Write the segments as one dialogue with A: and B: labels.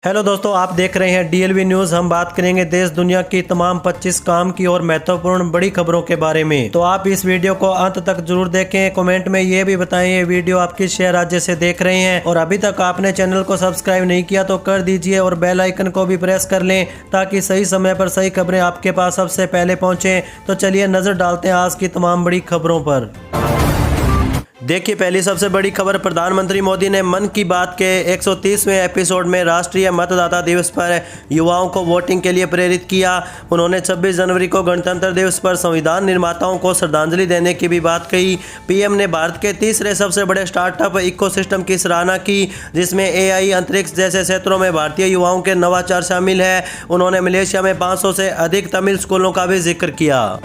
A: Hello दोस्तों, आप देख रहे हैं डीएलवी न्यूज़। हम बात करेंगे देश दुनिया की तमाम 25 काम की और महत्वपूर्ण बड़ी खबरों के बारे में। तो आप इस वीडियो को अंत तक जरूर देखें। कमेंट में ये भी बताएं ये वीडियो आप किस शहर राज्य से देख रहे हैं, और अभी तक आपने चैनल को सब्सक्राइब नहीं किया तो कर दीजिए और बेल आइकन को भी प्रेस कर लें ताकि सही समय पर सही खबरें आपके पास सबसे पहले पहुँचें। तो चलिए नजर डालते हैं आज की तमाम बड़ी खबरों पर। देखिए, पहली सबसे बड़ी खबर, प्रधानमंत्री मोदी ने मन की बात के 130वें एपिसोड में राष्ट्रीय मतदाता दिवस पर युवाओं को वोटिंग के लिए प्रेरित किया। उन्होंने 26 जनवरी को गणतंत्र दिवस पर संविधान निर्माताओं को श्रद्धांजलि देने की भी बात कही। पीएम ने भारत के तीसरे सबसे बड़े स्टार्टअप इकोसिस्टम की सराहना की, जिसमें एआई, अंतरिक्ष जैसे क्षेत्रों में भारतीय युवाओं के नवाचार शामिल है। उन्होंने मलेशिया में 500 से अधिक तमिल स्कूलों का भी जिक्र किया।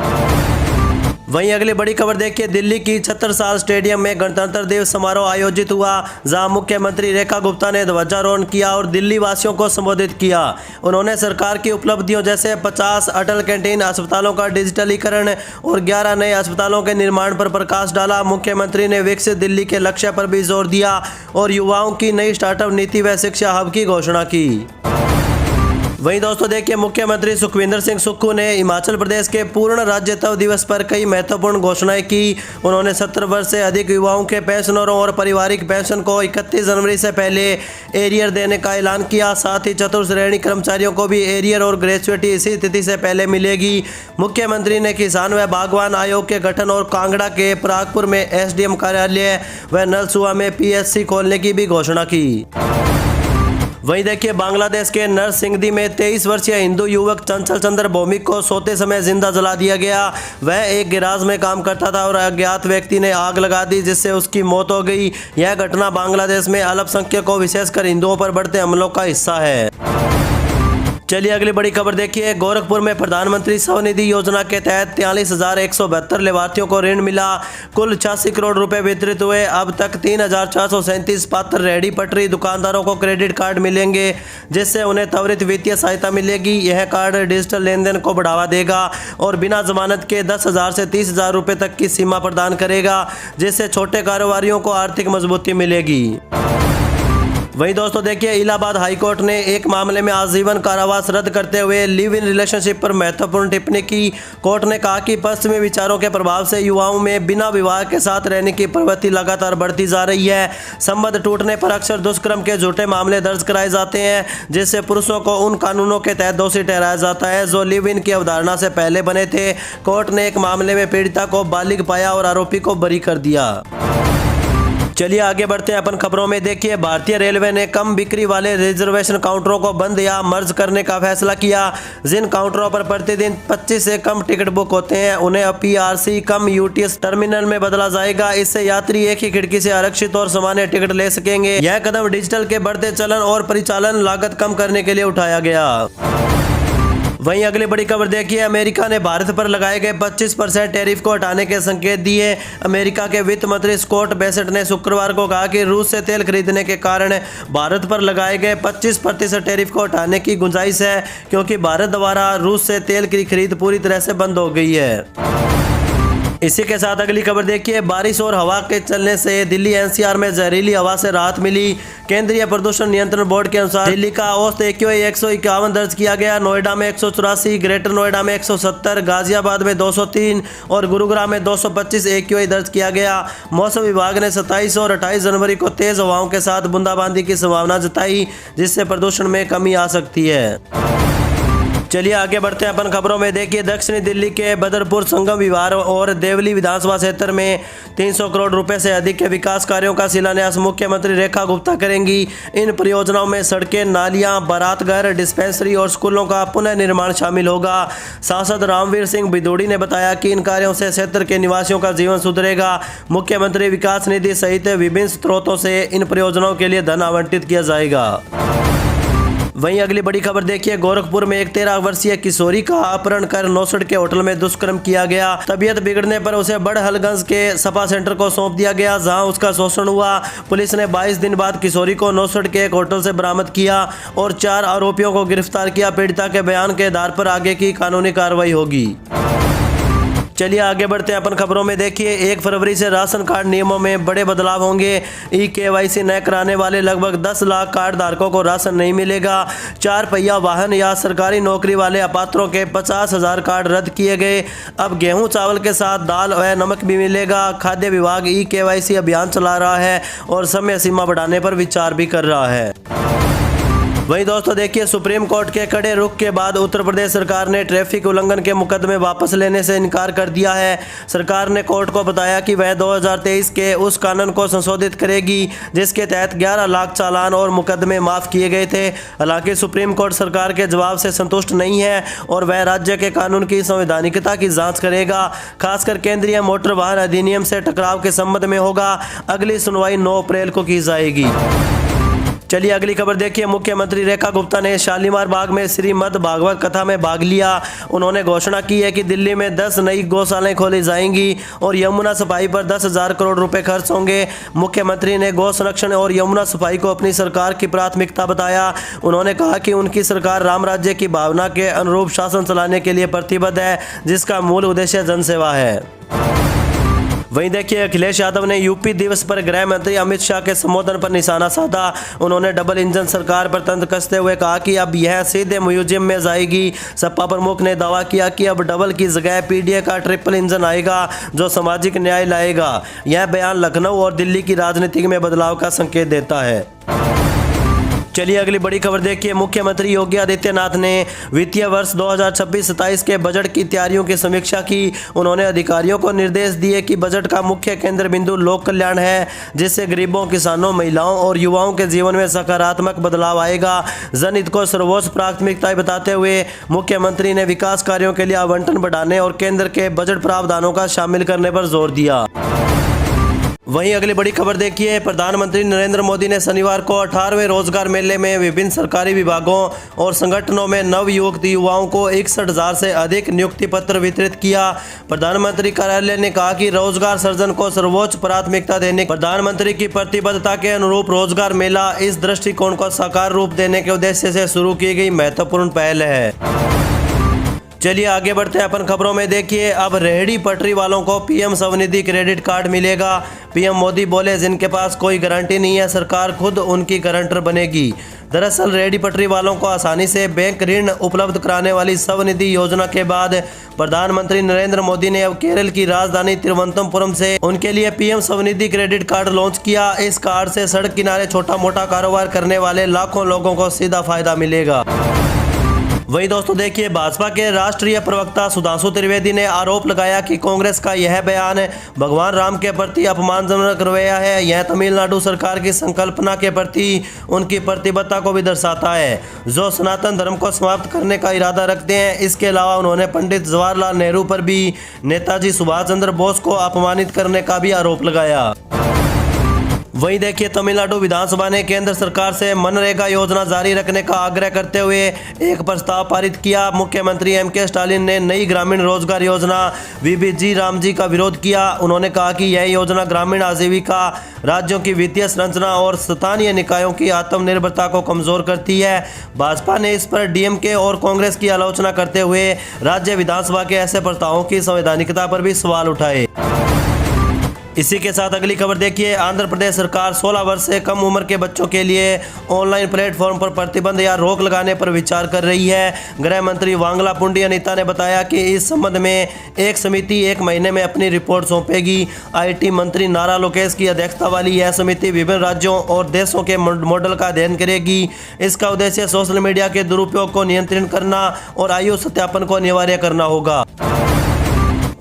A: वहीं अगली बड़ी खबर देखिए, दिल्ली की छत्रसाल स्टेडियम में गणतंत्र दिवस समारोह आयोजित हुआ, जहां मुख्यमंत्री रेखा गुप्ता ने ध्वजारोहण किया और दिल्ली वासियों को संबोधित किया। उन्होंने सरकार की उपलब्धियों जैसे 50 अटल कैंटीन, अस्पतालों का डिजिटलीकरण और 11 नए अस्पतालों के निर्माण पर प्रकाश डाला। मुख्यमंत्री ने विकसित दिल्ली के लक्ष्य पर भी जोर दिया और युवाओं की नई स्टार्टअप नीति व शिक्षा हब की घोषणा की। वहीं दोस्तों देखिए, मुख्यमंत्री सुखविंदर सिंह सुक्खू ने हिमाचल प्रदेश के पूर्ण राज्यत्व दिवस पर कई महत्वपूर्ण घोषणाएं की। उन्होंने 70 वर्ष से अधिक युवाओं के पेंशनरों और पारिवारिक पेंशन को 31 जनवरी से पहले एरियर देने का ऐलान किया। साथ ही चतुर्श्रेणी कर्मचारियों को भी एरियर और ग्रेच्युटी इसी तिथि से पहले मिलेगी। मुख्यमंत्री ने किसान व बागवान आयोग के गठन और कांगड़ा के परागपुर में एसडीएम कार्यालय व नलसुआ में पीएससी खोलने की भी घोषणा की। वहीं देखिए, बांग्लादेश के नरसिंगदी में 23 वर्षीय हिंदू युवक चंचल चंद्र भौमिक को सोते समय जिंदा जला दिया गया। वह एक गैराज में काम करता था और अज्ञात व्यक्ति ने आग लगा दी, जिससे उसकी मौत हो गई। यह घटना बांग्लादेश में अल्पसंख्यकों विशेषकर हिंदुओं पर बढ़ते हमलों का हिस्सा है। चलिए अगली बड़ी खबर देखिए, गोरखपुर में प्रधानमंत्री स्वनिधि योजना के तहत 43,172 लाभार्थियों को ऋण मिला। कुल 86 करोड़ रुपए वितरित हुए। अब तक 3,437 पात्र रेहड़ी पटरी दुकानदारों को क्रेडिट कार्ड मिलेंगे, जिससे उन्हें त्वरित वित्तीय सहायता मिलेगी। यह कार्ड डिजिटल लेन देन को बढ़ावा देगा और बिना जमानत के 10,000 से 30,000 रुपये तक की सीमा प्रदान करेगा, जिससे छोटे कारोबारियों को आर्थिक मजबूती मिलेगी। वहीं दोस्तों देखिए, इलाहाबाद हाईकोर्ट ने एक मामले में आजीवन कारावास रद्द करते हुए लिव इन रिलेशनशिप पर महत्वपूर्ण टिप्पणी की। कोर्ट ने कहा कि पश्चिमी विचारों के प्रभाव से युवाओं में बिना विवाह के साथ रहने की प्रवृत्ति लगातार बढ़ती जा रही है। संबंध टूटने पर अक्सर दुष्कर्म के झूठे मामले दर्ज कराए जाते हैं, जिससे पुरुषों को उन कानूनों के तहत दोषी ठहराया जाता है जो लिव इन की अवधारणा से पहले बने थे। कोर्ट ने एक मामले में पीड़िता को बालिग पाया और आरोपी को बरी कर दिया। चलिए आगे बढ़ते हैं अपन खबरों में। देखिए, भारतीय रेलवे ने कम बिक्री वाले रिजर्वेशन काउंटरों को बंद या मर्ज करने का फैसला किया। जिन काउंटरों पर प्रतिदिन 25 से कम टिकट बुक होते हैं, उन्हें अब पीआरसी कम यूटीएस टर्मिनल में बदला जाएगा। इससे यात्री एक ही खिड़की से आरक्षित और सामान्य टिकट ले सकेंगे। यह कदम डिजिटल के बढ़ते चलन और परिचालन लागत कम करने के लिए उठाया गया। वहीं अगली बड़ी खबर देखिए, अमेरिका ने भारत पर लगाए गए 25% टैरिफ को हटाने के संकेत दिए। अमेरिका के वित्त मंत्री स्कॉट बेसेंट ने शुक्रवार को कहा कि रूस से तेल खरीदने के कारण भारत पर लगाए गए 25% टैरिफ को हटाने की गुंजाइश है, क्योंकि भारत द्वारा रूस से तेल की खरीद पूरी तरह से बंद हो गई है। इसी के साथ अगली खबर देखिए, बारिश और हवा के चलने से दिल्ली एनसीआर में जहरीली हवा से राहत मिली। केंद्रीय प्रदूषण नियंत्रण बोर्ड के अनुसार दिल्ली का औसत AQI 151 दर्ज किया गया। नोएडा में 184, ग्रेटर नोएडा में 170, गाजियाबाद में 203 और गुरुग्राम में 225 AQI दर्ज किया गया। मौसम विभाग ने 27 और 28 जनवरी को तेज हवाओं के साथ बूंदाबांदी की संभावना जताई, जिससे प्रदूषण में कमी आ सकती है। चलिए आगे बढ़ते हैं अपन खबरों में। देखिए, दक्षिणी दिल्ली के बदरपुर, संगम विहार और देवली विधानसभा क्षेत्र में 300 करोड़ रुपए से अधिक के विकास कार्यों का शिलान्यास मुख्यमंत्री रेखा गुप्ता करेंगी। इन परियोजनाओं में सड़कें, नालियां, बारातघर, डिस्पेंसरी और स्कूलों का पुनः निर्माण शामिल होगा। सांसद रामवीर सिंह बिदोड़ी ने बताया कि इन कार्यों से क्षेत्र के निवासियों का जीवन सुधरेगा। मुख्यमंत्री विकास निधि सहित विभिन्न स्रोतों से इन परियोजनाओं के लिए धन आवंटित किया जाएगा। वहीं अगली बड़ी खबर देखिए, गोरखपुर में एक 13 वर्षीय किशोरी का अपहरण कर नौसड़ के होटल में दुष्कर्म किया गया। तबीयत बिगड़ने पर उसे बड़हलगंज के सपा सेंटर को सौंप दिया गया, जहां उसका शोषण हुआ। पुलिस ने 22 दिन बाद किशोरी को नौसड़ के एक होटल से बरामद किया और 4 आरोपियों को गिरफ्तार किया। पीड़िता के बयान के आधार पर आगे की कानूनी कार्रवाई होगी। चलिए आगे बढ़ते हैं अपन खबरों में। देखिए 1 फरवरी से राशन कार्ड नियमों में बड़े बदलाव होंगे। KYC न कराने वाले लगभग 10 लाख कार्ड धारकों को राशन नहीं मिलेगा। 4 पहिया वाहन या सरकारी नौकरी वाले अपात्रों के 50,000 कार्ड रद्द किए गए। अब गेहूं चावल के साथ दाल व नमक भी मिलेगा। खाद्य विभाग KYC अभियान चला रहा है और समय सीमा बढ़ाने पर विचार भी कर रहा है। वहीं दोस्तों देखिए सुप्रीम कोर्ट के कड़े रुख के बाद उत्तर प्रदेश सरकार ने ट्रैफिक उल्लंघन के मुकदमे वापस लेने से इनकार कर दिया है। सरकार ने कोर्ट को बताया कि वह 2023 के उस कानून को संशोधित करेगी जिसके तहत 11 लाख चालान और मुकदमे माफ किए गए थे। हालांकि सुप्रीम कोर्ट सरकार के जवाब से संतुष्ट नहीं है और वह राज्य के कानून की संवैधानिकता की जांच करेगा। खासकर केंद्रीय मोटर वाहन अधिनियम से टकराव के संबंध में होगा। अगली सुनवाई 9 अप्रैल को की जाएगी। चलिए अगली खबर देखिए। मुख्यमंत्री रेखा गुप्ता ने शालीमार बाग में श्रीमद् भागवत कथा में भाग लिया। उन्होंने घोषणा की है कि दिल्ली में 10 नई गौशालाएं खोली जाएंगी और यमुना सफाई पर 10,000 करोड़ रुपए खर्च होंगे। मुख्यमंत्री ने गौ संरक्षण और यमुना सफाई को अपनी सरकार की प्राथमिकता बताया। उन्होंने कहा कि उनकी सरकार राम राज्य की भावना के अनुरूप शासन चलाने के लिए प्रतिबद्ध है, जिसका मूल उद्देश्य जनसेवा है। वहीं देखिए अखिलेश यादव ने यूपी दिवस पर गृह मंत्री अमित शाह के संबोधन पर निशाना साधा। उन्होंने डबल इंजन सरकार पर तंज कसते हुए कहा कि अब यह सीधे म्यूजियम में जाएगी। सपा प्रमुख ने दावा किया कि अब डबल की जगह PDA का ट्रिपल इंजन आएगा जो सामाजिक न्याय लाएगा। यह बयान लखनऊ और दिल्ली की राजनीति में बदलाव का संकेत देता है। चलिए अगली बड़ी खबर देखिए। मुख्यमंत्री योगी आदित्यनाथ ने वित्तीय वर्ष 2026-27 के बजट की तैयारियों की समीक्षा की। उन्होंने अधिकारियों को निर्देश दिए कि बजट का मुख्य केंद्र बिंदु लोक कल्याण है, जिससे गरीबों, किसानों, महिलाओं और युवाओं के जीवन में सकारात्मक बदलाव आएगा। जनहित को सर्वोच्च प्राथमिकता बताते हुए मुख्यमंत्री ने विकास कार्यों के लिए आवंटन बढ़ाने और केंद्र के बजट प्रावधानों का शामिल करने पर जोर दिया। वहीं अगली बड़ी खबर देखिए। प्रधानमंत्री नरेंद्र मोदी ने शनिवार को 18वें रोजगार मेले में विभिन्न सरकारी विभागों और संगठनों में नव युवक युवाओं को 61,000 से अधिक नियुक्ति पत्र वितरित किया। प्रधानमंत्री कार्यालय ने कहा कि रोजगार सृजन को सर्वोच्च प्राथमिकता देने प्रधानमंत्री की प्रतिबद्धता के अनुरूप रोजगार मेला इस दृष्टिकोण को साकार रूप देने के उद्देश्य से शुरू की गई महत्वपूर्ण पहल है। चलिए आगे बढ़ते हैं अपन खबरों में। देखिए अब रेहड़ी पटरी वालों को PM स्वनिधि क्रेडिट कार्ड मिलेगा। PM मोदी बोले जिनके पास कोई गारंटी नहीं है, सरकार खुद उनकी गारंटर बनेगी। दरअसल रेहड़ी पटरी वालों को आसानी से बैंक ऋण उपलब्ध कराने वाली स्वनिधि योजना के बाद प्रधानमंत्री नरेंद्र मोदी ने अब केरल की राजधानी तिरुवनंतपुरम से उनके लिए PM Svanidhi credit card launch किया। इस कार्ड से सड़क किनारे छोटा मोटा कारोबार करने वाले लाखों लोगों को सीधा फायदा मिलेगा। वहीं दोस्तों देखिए भाजपा के राष्ट्रीय प्रवक्ता सुधांशु त्रिवेदी ने आरोप लगाया कि कांग्रेस का यह बयान भगवान राम के प्रति अपमानजनक रवैया है। यह तमिलनाडु सरकार की संकल्पना के प्रति उनकी प्रतिबद्धता को भी दर्शाता है, जो सनातन धर्म को समाप्त करने का इरादा रखते हैं। इसके अलावा उन्होंने पंडित जवाहरलाल नेहरू पर भी नेताजी सुभाष चंद्र बोस को अपमानित करने का भी आरोप लगाया। वहीं देखिए तमिलनाडु विधानसभा ने केंद्र सरकार से मनरेगा योजना जारी रखने का आग्रह करते हुए एक प्रस्ताव पारित किया। मुख्यमंत्री MK स्टालिन ने नई ग्रामीण रोजगार योजना VBG रामजी का विरोध किया। उन्होंने कहा कि यह योजना ग्रामीण आजीविका, राज्यों की वित्तीय संरचना और स्थानीय निकायों की आत्मनिर्भरता को कमजोर करती है। भाजपा ने इस पर DMK और कांग्रेस की आलोचना करते हुए राज्य विधानसभा के ऐसे प्रस्तावों की संवैधानिकता पर भी सवाल उठाए। इसी के साथ अगली खबर देखिए। आंध्र प्रदेश सरकार 16 वर्ष से कम उम्र के बच्चों के लिए ऑनलाइन प्लेटफॉर्म पर प्रतिबंध या रोक लगाने पर विचार कर रही है। गृह मंत्री वांगला पुंडी अनिता ने बताया कि इस संबंध में एक समिति 1 महीने में अपनी रिपोर्ट सौंपेगी। IT मंत्री नारा लोकेश की अध्यक्षता वाली यह समिति विभिन्न राज्यों और देशों के मॉडल का अध्ययन करेगी। इसका उद्देश्य सोशल मीडिया के दुरुपयोग को नियंत्रित करना और आयु सत्यापन को अनिवार्य करना होगा।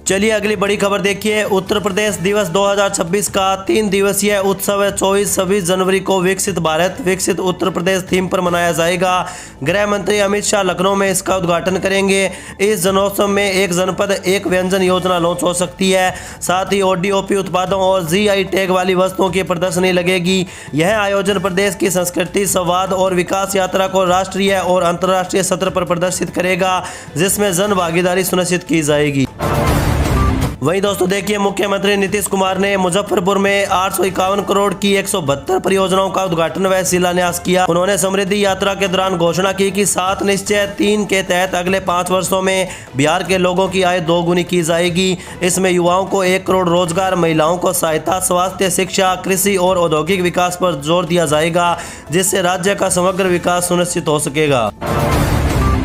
A: चलिए अगली बड़ी खबर देखिए। उत्तर प्रदेश दिवस 2026 का 3 दिवसीय उत्सव 24-26 जनवरी को विकसित भारत विकसित उत्तर प्रदेश थीम पर मनाया जाएगा। गृह मंत्री अमित शाह लखनऊ में इसका उद्घाटन करेंगे। इस जनोत्सव में एक जनपद एक व्यंजन योजना लॉन्च हो सकती है। साथ ही ODOP उत्पादों और GI टैग वाली वस्तुओं की प्रदर्शनी लगेगी। यह आयोजन प्रदेश की संस्कृति, संवाद और विकास यात्रा को राष्ट्रीय और अंतर्राष्ट्रीय सत्र पर प्रदर्शित करेगा, जिसमें जन भागीदारी सुनिश्चित की जाएगी। वहीं दोस्तों देखिए, मुख्यमंत्री नीतीश कुमार ने मुजफ्फरपुर में 851 करोड़ की 172 परियोजनाओं का उद्घाटन व शिलान्यास किया। उन्होंने समृद्धि यात्रा के दौरान घोषणा की कि 7 निश्चय 3 के तहत अगले 5 वर्षों में बिहार के लोगों की आय दोगुनी की जाएगी। इसमें युवाओं को 1 करोड़ रोजगार, महिलाओं को सहायता, स्वास्थ्य, शिक्षा, कृषि और औद्योगिक विकास पर जोर दिया जाएगा, जिससे राज्य का समग्र विकास सुनिश्चित हो सकेगा।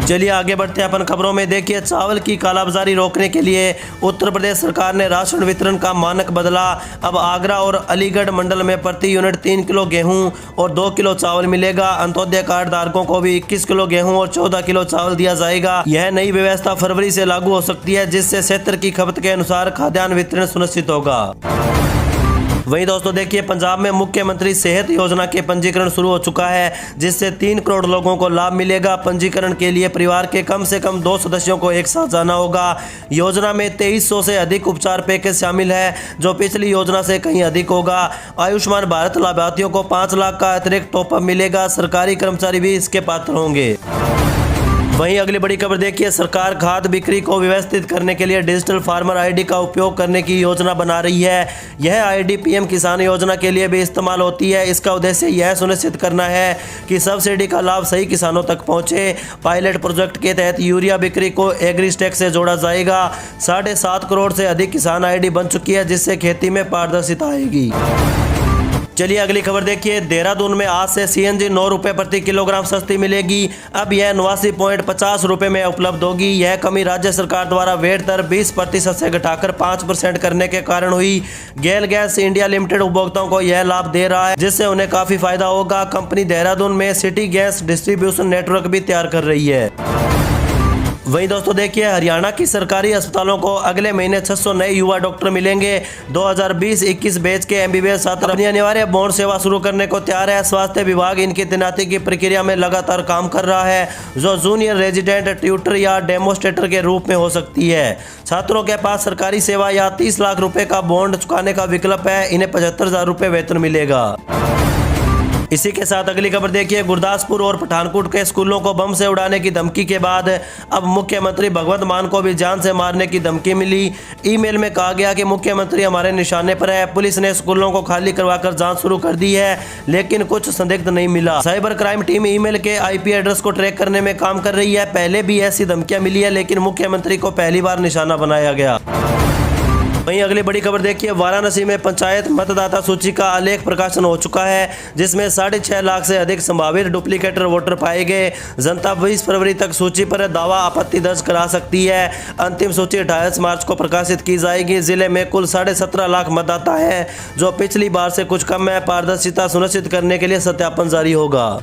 A: चलिए आगे बढ़ते हैं अपन खबरों में। देखिए, चावल की कालाबाजारी रोकने के लिए उत्तर प्रदेश सरकार ने राशन वितरण का मानक बदला। अब आगरा और अलीगढ़ मंडल में प्रति यूनिट 3 किलो गेहूं और 2 किलो चावल मिलेगा। अंत्योदय कार्ड धारकों को भी 21 किलो गेहूं और 14 किलो चावल दिया जाएगा। यह नई व्यवस्था फरवरी से लागू हो सकती है, जिससे क्षेत्र की खपत के अनुसार खाद्यान्न वितरण सुनिश्चित होगा। वहीं दोस्तों देखिए, पंजाब में मुख्यमंत्री सेहत योजना के पंजीकरण शुरू हो चुका है, जिससे 3 करोड़ लोगों को लाभ मिलेगा। पंजीकरण के लिए परिवार के कम से कम 2 सदस्यों को एक साथ जाना होगा। योजना में 2300 से अधिक उपचार पैकेज शामिल है, जो पिछली योजना से कहीं अधिक होगा। आयुष्मान भारत लाभार्थियों को 5 लाख का अतिरिक्त टॉपअप मिलेगा। सरकारी कर्मचारी भी इसके पात्र होंगे। वहीं अगली बड़ी खबर देखिए, सरकार खाद बिक्री को व्यवस्थित करने के लिए डिजिटल फार्मर आईडी का उपयोग करने की योजना बना रही है। यह आईडी पीएम किसान योजना के लिए भी इस्तेमाल होती है। इसका उद्देश्य यह सुनिश्चित करना है कि सब्सिडी का लाभ सही किसानों तक पहुंचे। पायलट प्रोजेक्ट के तहत यूरिया बिक्री को एग्रीस्टेक से जोड़ा जाएगा। 7.5 करोड़ से अधिक किसान आईडी बन चुकी है, जिससे खेती में पारदर्शिता आएगी। चलिए अगली खबर देखिए, देहरादून में आज से सीएनजी 9 रुपये प्रति किलोग्राम सस्ती मिलेगी। अब यह 89.50 रुपये में उपलब्ध होगी। यह कमी राज्य सरकार द्वारा वेट दर 20% से घटाकर 5% करने के कारण हुई। गेल गैस इंडिया लिमिटेड उपभोक्ताओं को यह लाभ दे रहा है, जिससे उन्हें काफी फायदा होगा। कंपनी देहरादून में सिटी गैस डिस्ट्रीब्यूशन नेटवर्क भी तैयार कर रही है। वहीं दोस्तों देखिए, हरियाणा की सरकारी अस्पतालों को अगले महीने 600 नए युवा डॉक्टर मिलेंगे। 2020-21 बैच के एमबीबीएस छात्र अपनी अनिवार्य बॉन्ड सेवा शुरू करने को तैयार है। स्वास्थ्य विभाग इनकी तैनाती की प्रक्रिया में लगातार काम कर रहा है, जो जूनियर रेजिडेंट, ट्यूटर या डेमोस्ट्रेटर के रूप में हो सकती है। छात्रों के पास सरकारी सेवा या 30 लाख रुपए का बॉन्ड चुकाने का विकल्प है। इन्हें 75,000 रुपये वेतन मिलेगा। इसी के साथ अगली खबर देखिए, गुरदासपुर और पठानकोट के स्कूलों को बम से उड़ाने की धमकी के बाद अब मुख्यमंत्री भगवंत मान को भी जान से मारने की धमकी मिली। ईमेल में कहा गया कि मुख्यमंत्री हमारे निशाने पर है। पुलिस ने स्कूलों को खाली करवाकर जांच शुरू कर दी है, लेकिन कुछ संदिग्ध नहीं मिला। साइबर क्राइम टीम ईमेल के आईपी एड्रेस को ट्रैक करने में काम कर रही है। पहले भी ऐसी धमकियां मिली है, लेकिन मुख्यमंत्री को पहली बार निशाना बनाया गया। वहीं अगली बड़ी खबर देखिए, वाराणसी में पंचायत मतदाता सूची का आलेख प्रकाशन हो चुका है, जिसमें 6.5 लाख से अधिक संभावित डुप्लीकेटर वोटर पाए गए। जनता 20 फरवरी तक सूची पर दावा आपत्ति दर्ज करा सकती है। अंतिम सूची 28 मार्च को प्रकाशित की जाएगी। जिले में कुल 17.5 लाख मतदाता है, जो पिछली बार से कुछ कम है। पारदर्शिता सुनिश्चित करने के लिए सत्यापन जारी होगा।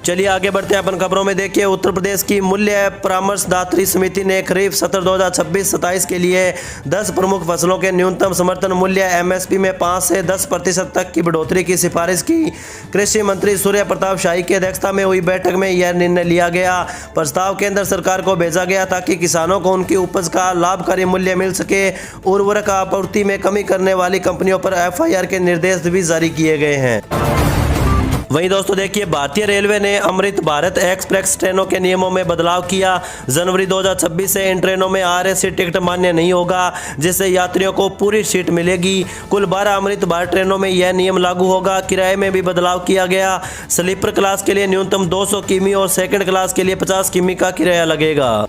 A: चलिए आगे बढ़ते हैं अपन खबरों में। देखिए, उत्तर प्रदेश की मूल्य परामर्शदात्री समिति ने खरीफ सत्र 2026-27 के लिए 10 प्रमुख फसलों के न्यूनतम समर्थन मूल्य एमएसपी में 5 से 10% तक की बढ़ोतरी की सिफारिश की। कृषि मंत्री सूर्य प्रताप शाही की अध्यक्षता में हुई बैठक में यह निर्णय लिया गया। प्रस्ताव केंद्र सरकार को भेजा गया ताकि किसानों को उनकी उपज का लाभकारी मूल्य मिल सके। उर्वरक आपूर्ति में कमी करने वाली कंपनियों पर एफआईआर के निर्देश भी जारी किए गए हैं। वहीं दोस्तों देखिए, भारतीय रेलवे ने अमृत भारत एक्सप्रेस ट्रेनों के नियमों में बदलाव किया। जनवरी 2026 से इन ट्रेनों में आरएसी टिकट मान्य नहीं होगा, जिससे यात्रियों को पूरी सीट मिलेगी। कुल 12 अमृत भारत ट्रेनों में यह नियम लागू होगा। किराए में भी बदलाव किया गया। स्लीपर क्लास के लिए न्यूनतम 200 किमी और सेकंड क्लास के लिए 50 किमी का किराया लगेगा।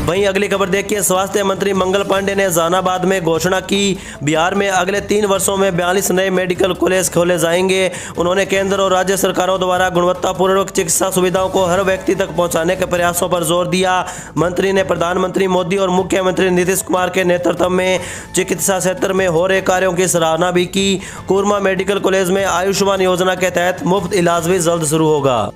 A: वहीं अगली खबर देखिए, स्वास्थ्य मंत्री मंगल पांडे ने जहानाबाद में घोषणा की, बिहार में अगले 3 वर्षों में 42 नए मेडिकल कॉलेज खोले जाएंगे। उन्होंने केंद्र और राज्य सरकारों द्वारा गुणवत्तापूर्वक चिकित्सा सुविधाओं को हर व्यक्ति तक पहुंचाने के प्रयासों पर जोर दिया। मंत्री ने प्रधानमंत्री मोदी और मुख्यमंत्री नीतीश कुमार के नेतृत्व में चिकित्सा क्षेत्र में हो रहे कार्यों की सराहना भी की। कोरमा मेडिकल कॉलेज में आयुष्मान योजना के तहत मुफ्त इलाज भी जल्द शुरू होगा।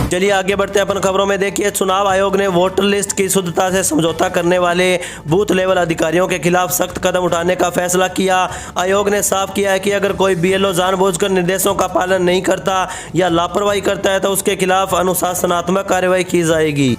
A: चलिए आगे बढ़ते हैं अपन खबरों में। देखिए, चुनाव आयोग ने वोटर लिस्ट की शुद्धता से समझौता करने वाले बूथ लेवल अधिकारियों के खिलाफ सख्त कदम उठाने का फैसला किया। आयोग ने साफ किया है कि अगर कोई बीएलओ जानबूझकर निर्देशों का पालन नहीं करता या लापरवाही करता है तो उसके खिलाफ अनुशासनात्मक कार्रवाई की जाएगी।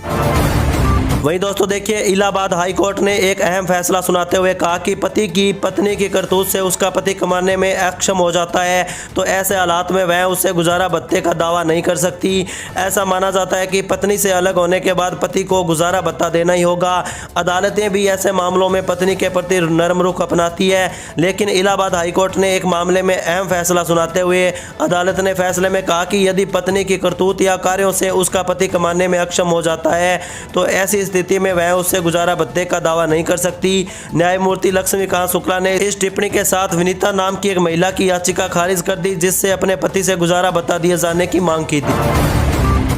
A: वहीं दोस्तों देखिए, इलाहाबाद हाई कोर्ट ने एक अहम फैसला सुनाते हुए कहा कि पति की पत्नी की करतूत से उसका पति कमाने में अक्षम हो जाता है, तो ऐसे हालात में वह उससे गुजारा भत्ते का दावा नहीं कर सकती। ऐसा माना जाता है कि पत्नी से अलग होने के बाद पति को गुजारा भत्ता देना ही होगा। अदालतें भी ऐसे मामलों में पत्नी के प्रति नरम रुख अपनाती है, लेकिन इलाहाबाद हाई कोर्ट ने एक मामले में अहम फैसला सुनाते हुए अदालत ने फैसले में कहा कि यदि पत्नी की करतूत या कार्यों से उसका पति कमाने में अक्षम हो जाता है, तो ऐसी स्थिति में वह उससे गुजारा भत्ते का दावा नहीं कर सकती। न्यायमूर्ति लक्ष्मीकांत शुक्ला ने इस टिप्पणी के साथ विनीता नाम की एक महिला की याचिका खारिज कर दी, जिससे अपने पति से गुजारा भत्ता दिए जाने की मांग की थी।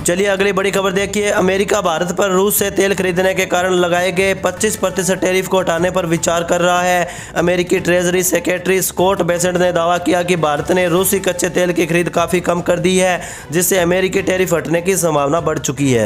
A: चलिए अगली बड़ी खबर देखिए। अमेरिका भारत पर रूस से तेल खरीदने के कारण लगाए गए 25% टैरिफ को हटाने पर विचार कर रहा है। अमेरिकी ट्रेजरी सेक्रेटरी स्कॉट बेसेंट ने दावा किया कि भारत ने रूसी कच्चे तेल की खरीद काफ़ी कम कर दी है, जिससे अमेरिकी टैरिफ हटने की संभावना बढ़ चुकी है।